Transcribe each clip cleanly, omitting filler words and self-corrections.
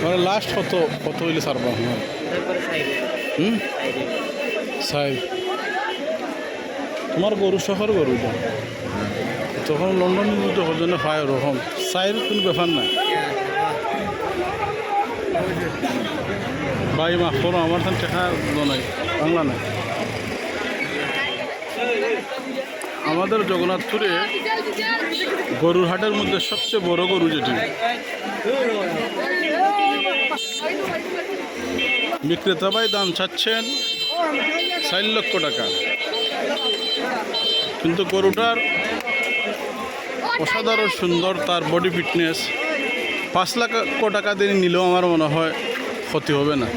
মানে লাস্ট কত কত হইলে সারবা? সাই তোমার গরু শহর গরু তখন লন্ডন যখন জন্য হয় ওরকম সাইর কোনো ব্যাপার না ভাই মাফ করো আমার তো টাকা নাই বাংলা নাই। আমাদের জগন্নাথপুরে গরুর হাটের মধ্যে সবচেয়ে বড় গরু যেটি বিক্রেতা ভাই দাম চাচ্ছেন 4 লক্ষ টাকা, কিন্তু গরুটার অসাধারণ সুন্দর, তার বডি ফিটনেস 5 লক্ষ টাকা দিয়ে নিলেও আমার মনে হয় ক্ষতি হবে না।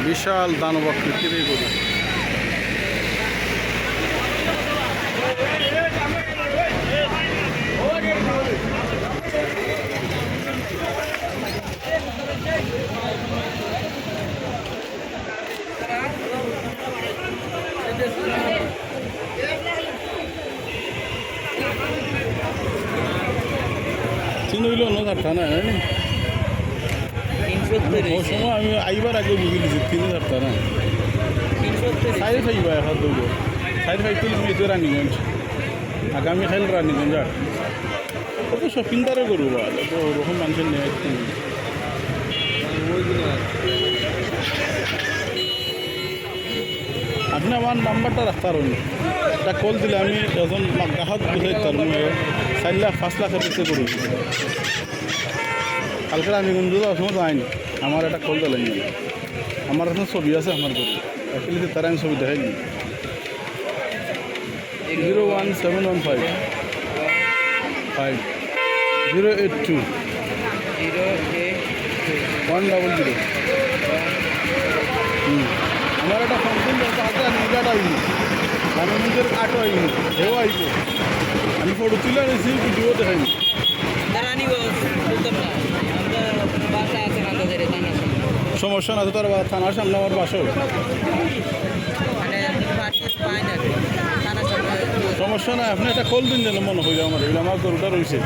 বিশাল দানব আকৃতির এই গরু। চিনি হইলে অন্য থাকতা না ওই সময় আমি আইবার আগে বুঝে দিচ্ছি 3,000 টাকা না 4,500 এখন দৌড়ো 4,500 তুলি তো রানিগঞ্জ আগামীকাল রানিগঞ্জ আর কত শপিংদারে করবো ওরকম মানুষের নেই। আপনি আমার নাম্বারটা রাখতে পারেন, একটা কল দিলে আমি এখন গ্রাহক বুঝাই তার 4 লাখ 5 লাখের পিছিয়ে করুন। কালকে রানিগঞ্জ সময় যায়নি, আমার একটা কল দিলেন আমার এখন ছবি আছে আমার গরু অ্যাকচুয়ালি তারা আমি ছবি দেখাই নি 01715 082 100। আমার একটা ফাংশন আছে নিজেটা আইনি আমি নিজের কাঠও আইনি এও আইব, আমি ফটো তুলে আনিছি ভিডিও দেখাইনি। সমস্যা না তো তোর থানার সামনে আমার বাসও সমস্যা না, আপনি একটা কল দিন যেন মনে হইলে আমার গরুটা রয়েছে।